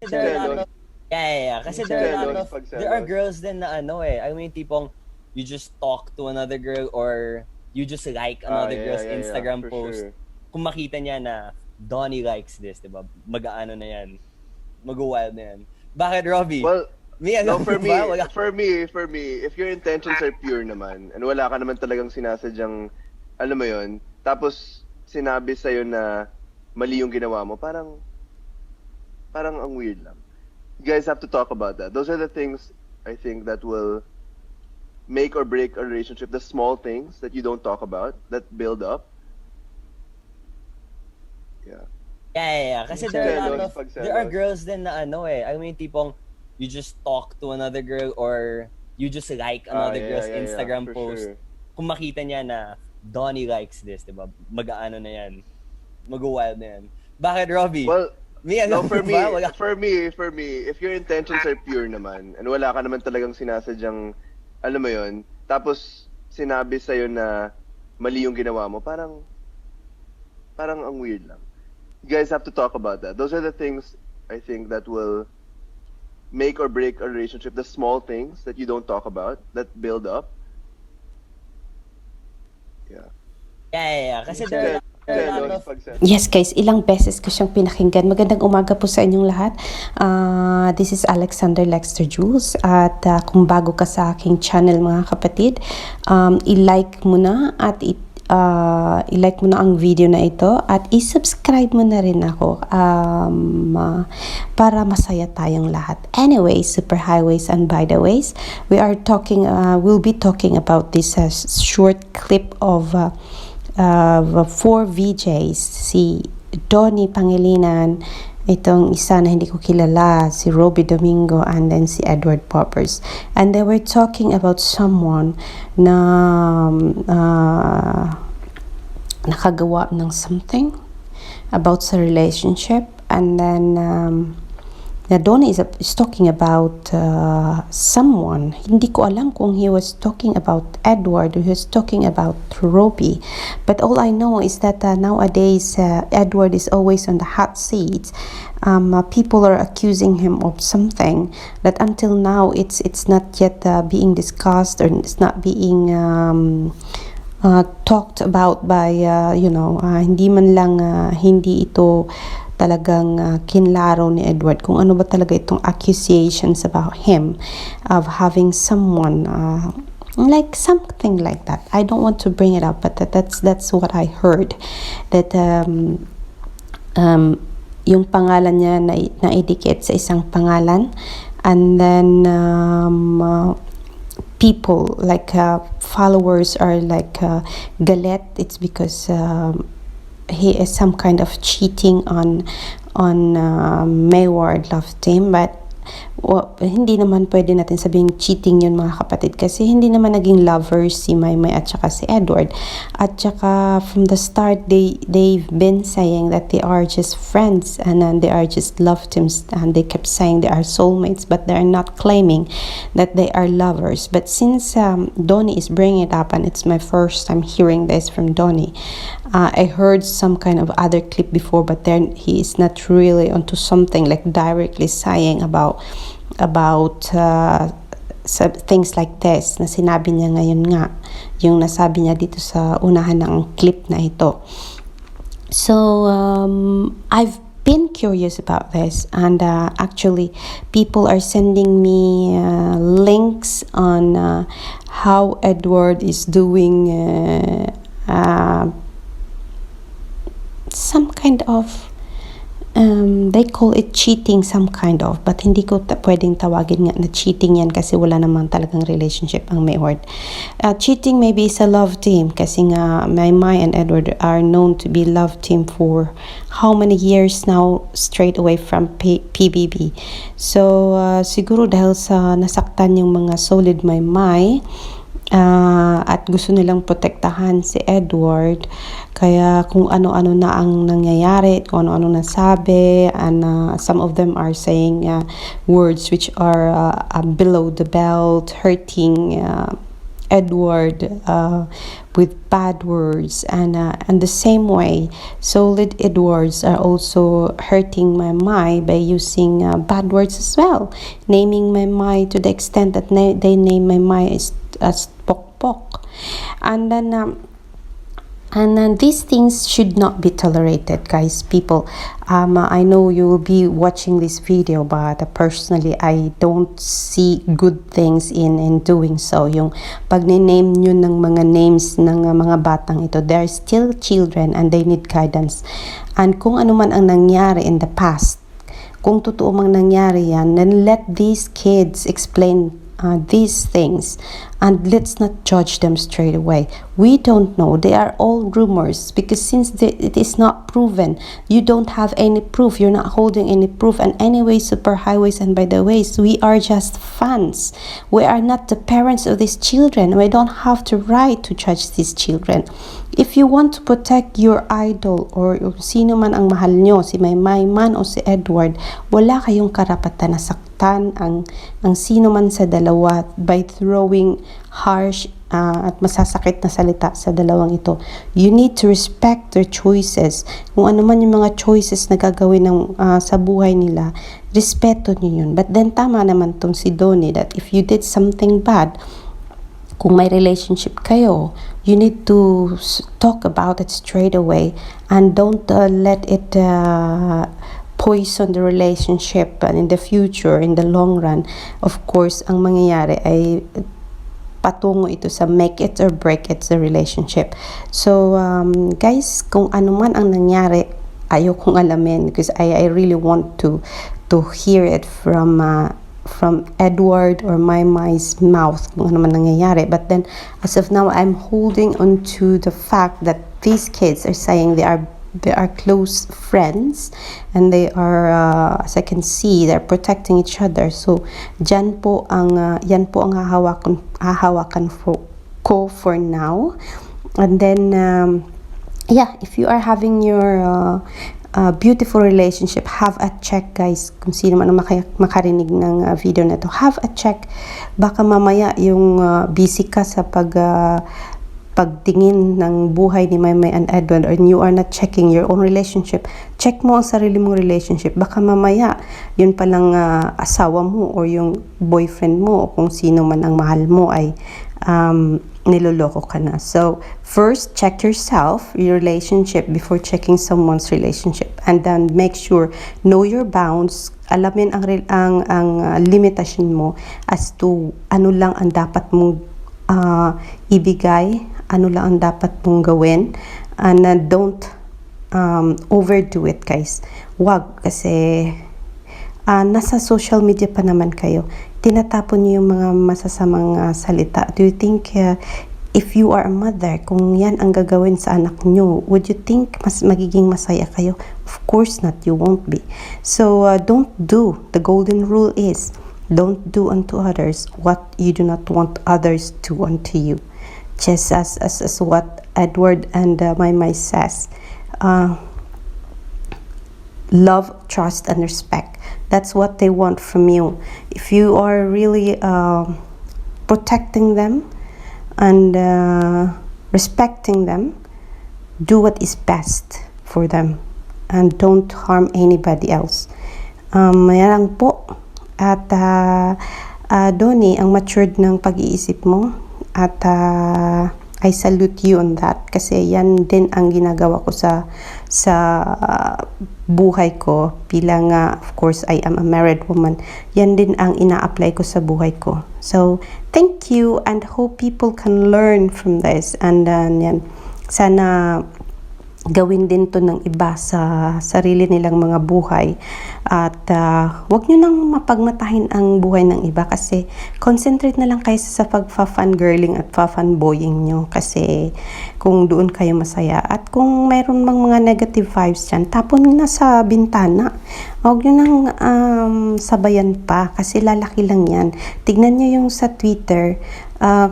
There are a lot of, Kasi there are a lot of, Pagselos. there are girls din na I mean, tipong, you just talk to another girl or you just like another girl's Instagram for post. sure. Kung makita niya na Donny likes this, diba? Mag-ano na yan. Mag-wild na yan. Bakit, Robbie? Well, Me, no, alam for mo me, ba? Wala. for me, if your intentions are pure naman, and wala ka naman talagang sinasadyang, alam mo yon, tapos sinabi sa'yo na mali yung ginawa mo, parang ang weird lang. You guys have to talk about that. Those are the things, I think, that will make or break a relationship. The small things that you don't talk about, that build up. Yeah. Kasi there are a lot of, Pagselos. there are girls din na I mean, tipong, you just talk to another girl or you just like another girl's Instagram for post. sure. Kung makita niya na Donny likes this, diba? Mag-ano na yan. Mag-wild na yan. Bakit, Robbie? Well, Me, no, alam for mo me, ba? Wala. for me, if your intentions are pure naman, and wala ka naman talagang sinasadyang, alam mo yon, tapos sinabi sa'yo na mali yung ginawa mo, parang ang weird lang. You guys have to talk about that. Those are the things, I think, that will make or break a relationship. The small things that you don't talk about, that build up. Yeah. Kasi there are a lot of, Pagselos. Yes guys, ilang beses ko siyang pinakinggan. Magandang umaga po sa inyong lahat. This is Alexander Lexter Jules. At kung bago ka sa aking channel mga kapatid, i-like mo na at i-like mo na ang video na ito at i-subscribe mo na rin ako para masaya tayong lahat. Anyway, super highways and bytheways, we'll be talking about this short clip of 4 VJs, si Donny Pangilinan, itong isa na hindi ko kilala, si Robbie Domingo, and then si Edward Poppers. And they were talking about someone na nakagawa ng something about sa relationship, and then Donny is talking about someone. Hindi ko alam kung he was talking about Edward or he was talking about Robbie. But all I know is that nowadays Edward is always on the hot seat. People are accusing him of something that until now it's not yet being discussed, or it's not being talked about by hindi man lang hindi ito talagang kinlaro ni Edward kung ano ba talaga itong accusations about him of having someone like something like that. I don't want to bring it up, but that's what I heard, that yung pangalan niya na idikit sa isang pangalan, and then people like followers are like galit. It's because he is some kind of cheating on Mayward love team, but hindi naman pwede natin sabing cheating yun mga kapatid, kasi hindi naman naging lovers si Maymay at saka si Edward. At saka from the start they've been saying that they are just friends, and then they are just love teams, and they kept saying they are soulmates, but they're not claiming that they are lovers. But since Donny is bringing it up, and it's my first time hearing this from Donny, I heard some kind of other clip before, but then he is not really onto something like directly saying about things like this na sinabi niya ngayon nga, yung nasabi niya dito sa unahan ng clip na ito. So I've been curious about this, and actually people are sending me links on how Edward is doing some kind of they call it cheating, some kind of, but hindi ko pwedeng tawagin nga na cheating yan kasi wala naman talagang relationship ang Mayward. Cheating maybe is a love team, kasi nga Maymay and Edward are known to be love team for how many years now, straight away from PBB. So siguro dahil sa nasaktan yung mga solid Maymay, at gusto nilang protektahan si Edward, kaya kung ano-ano na ang nangyayari, kung ano-ano nasabi, and some of them are saying words which are below the belt, hurting Edward with bad words, and the same way solid Edwards are also hurting my mai by using bad words as well, naming my mai to the extent that they name my mai as pok, and then these things should not be tolerated, guys. People, I know you will be watching this video, but personally, I don't see good things in doing so. Yung pag ni-name nyo ng mga names ng mga batang ito, they're still children and they need guidance. And kung ano man ang nangyari in the past, kung totoo mang nangyari yan, then let these kids explain these things, and let's not judge them straight away. We don't know. They are all rumors, because since it is not proven, you don't have any proof. You're not holding any proof. And anyway, super highways and by the ways, we are just fans. We are not the parents of these children. We don't have the right to judge these children. If you want to protect your idol or sino man ang mahal nyo, si Maymay man o si Edward, wala kayong karapatan na saktan ang sino man sa dalawa by throwing harsh at masasakit na salita sa dalawang ito. You need to respect their choices. Kung ano man yung mga choices na gagawin ng, sa buhay nila, respeto nyo yun. But then tama naman tong si Donny that if you did something bad, kung may relationship kayo, you need to talk about it straight away and don't let it poison the relationship, and in the future, in the long run, of course, ang mangyayari ay patungo ito sa make it or break it sa relationship. So, guys, kung ano man ang nangyari, ayokong alamin because I really want to hear it from Edward or Mai's mouth kung ano man nangyayari. But then, as of now, I'm holding on to the fact that these kids are saying they are close friends and they are, as I can see, they're protecting each other. So, yan po ang hahawakan ko for now. And then, yeah, if you are having your beautiful relationship, have a check, guys. Kung sino man ang makarinig ng video na to, have a check. Baka mamaya yung busy ka sa pagtingin ng buhay ni Maymay and Edward, and you are not checking your own relationship. Check mo ang sarili mong relationship. Baka mamaya yun palang asawa mo or yung boyfriend mo o kung sino man ang mahal mo ay niloloko ka na. So, first, check yourself, your relationship before checking someone's relationship. And then, make sure, know your bounds, alamin ang limitasyon mo as to ano lang ang dapat mong ibigay, ano lang ang dapat mong gawin, and don't overdo it, guys. Wag, kasi nasa social media pa naman kayo. Tinatapon niyo yung mga masasamang salita. Do you think if you are a mother, kung yan ang gagawin sa anak nyo, would you think mas magiging masaya kayo? Of course not, you won't be. So don't do. The golden rule is don't do unto others what you do not want others to unto you. Just as what Edward and Maymay says, love, trust, and respect. That's what they want from you. If you are really protecting them and respecting them, do what is best for them and don't harm anybody else. Yan lang po. At Donny, ang matured ng pag-iisip mo, at I salute you on that kasi yan din ang ginagawa ko sa buhay ko bilang of course I am a married woman. Yan din ang ina-apply ko sa buhay ko. So thank you and hope people can learn from this, and yan, sana gawin din to ng iba sa sarili nilang mga buhay. At wag nyo nang mapagmatahin ang buhay ng iba kasi concentrate na lang kayo sa pagfa-fangirling at fa-fanboying nyo kasi kung doon kayo masaya. At kung mayroon mang mga negative vibes dyan, tapon na sa bintana. Wag nyo nang sabayan pa kasi lalaki lang yan. Tignan nyo yung sa Twitter,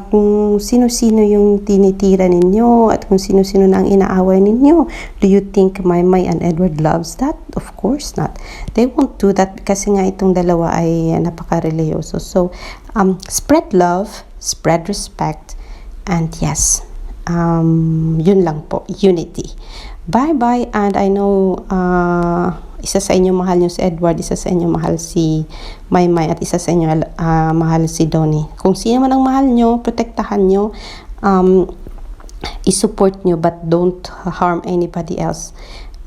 kung sino-sino yung tinitira ninyo at kung sino-sino na ang inaaway ninyo. Do you think Maymay and Edward loves that? Of course not. They won't do that kasi nga itong dalawa ay napaka-religyoso. So, spread love, spread respect, And yes, yun lang po, unity. Bye-bye. And I know, isa sa inyo mahal nyo si Edward, isa sa inyo mahal si Maymay, at isa sa inyo mahal si Donny. Kung sino man ang mahal nyo, protektahan nyo, i-support nyo, but don't harm anybody else.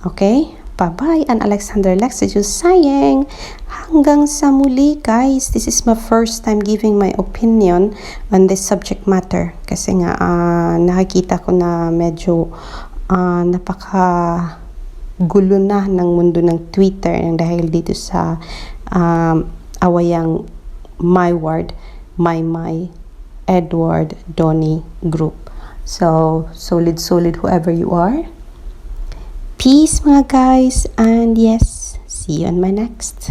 Okay? Bye-bye. And Alexander Lexijus saying, hanggang sa muli, guys. This is my first time giving my opinion on this subject matter. Kasi nga, nakikita ko na medyo napaka-gulo na ng mundo ng Twitter dahil dito sa awayang My Word, My, Edward, Donny group. So, solid whoever you are. Peace mga guys, and yes, see you on my next.